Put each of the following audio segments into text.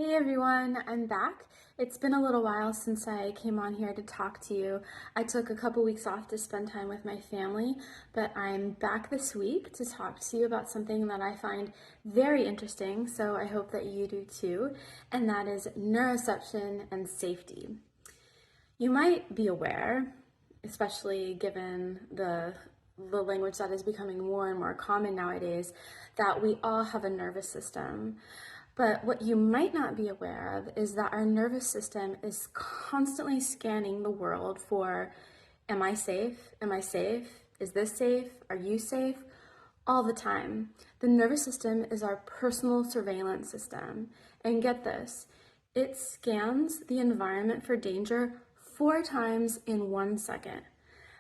Hey everyone, I'm back. It's been a little while since I came on here to talk to you. I took a couple weeks off to spend time with my family, but I'm back this week to talk to you about something that I find very interesting, so I hope that you do too, and that is neuroception and safety. You might be aware, especially given the language that is becoming more and more common nowadays, that we all have a nervous system. But what you might not be aware of is that our nervous system is constantly scanning the world for, am I safe? Am I safe? Is this safe? Are you safe? All the time. The nervous system is our personal surveillance system. And get this, it scans the environment for danger 4 times in 1 second.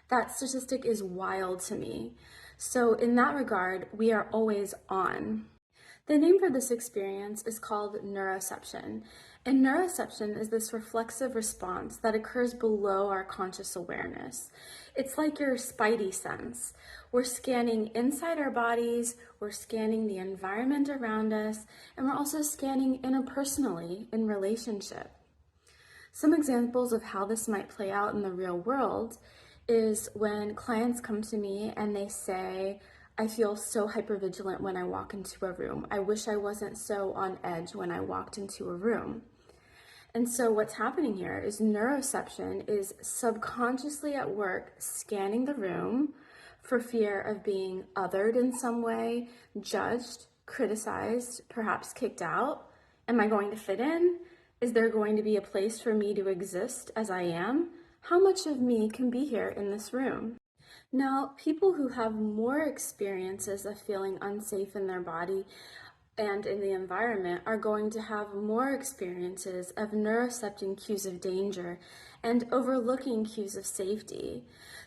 That statistic is wild to me. So in that regard, we are always on. The name for this experience is called neuroception. And neuroception is this reflexive response that occurs below our conscious awareness. It's like your spidey sense. We're scanning inside our bodies, we're scanning the environment around us, and we're also scanning interpersonally in relationship. Some examples of how this might play out in the real world is when clients come to me and they say, I feel so hypervigilant when I walk into a room. I wish I wasn't so on edge when I walked into a room. And so what's happening here is neuroception is subconsciously at work scanning the room for fear of being othered in some way, judged, criticized, perhaps kicked out. Am I going to fit in? Is there going to be a place for me to exist as I am? How much of me can be here in this room? Now, people who have more experiences of feeling unsafe in their body and in the environment are going to have more experiences of neurocepting cues of danger and overlooking cues of safety.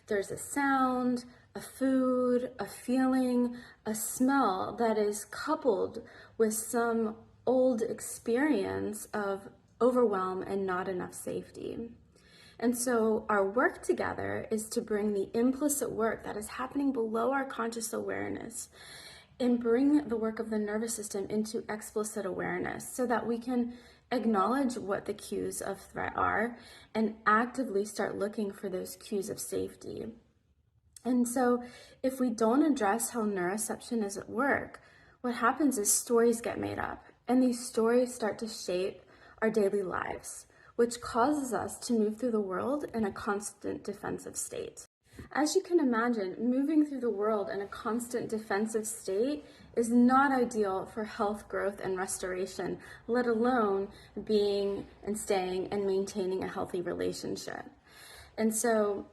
There's a sound, a food, a feeling, a smell that is coupled with some old experience of overwhelm and not enough safety. And so our work together is to bring the implicit work that is happening below our conscious awareness and bring the work of the nervous system into explicit awareness so that we can acknowledge what the cues of threat are and actively start looking for those cues of safety. And so if we don't address how neuroception is at work, what happens is stories get made up, and these stories start to shape our daily lives, which causes us to move through the world in a constant defensive state. As you can imagine, moving through the world in a constant defensive state is not ideal for health, growth, and restoration, let alone being and staying and maintaining a healthy relationship. And so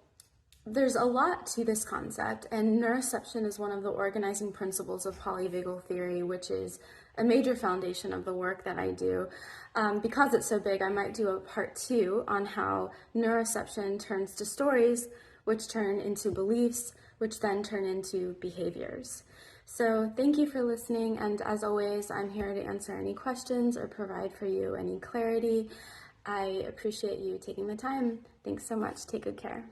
there's a lot to this concept, and neuroception is one of the organizing principles of polyvagal theory, which is a major foundation of the work that I do. Because it's so big, I might do a part 2 on how neuroception turns to stories, which turn into beliefs, which then turn into behaviors. So thank you for listening, and as always, I'm here to answer any questions or provide for you any clarity. I appreciate you taking the time. Thanks so much. Take good care.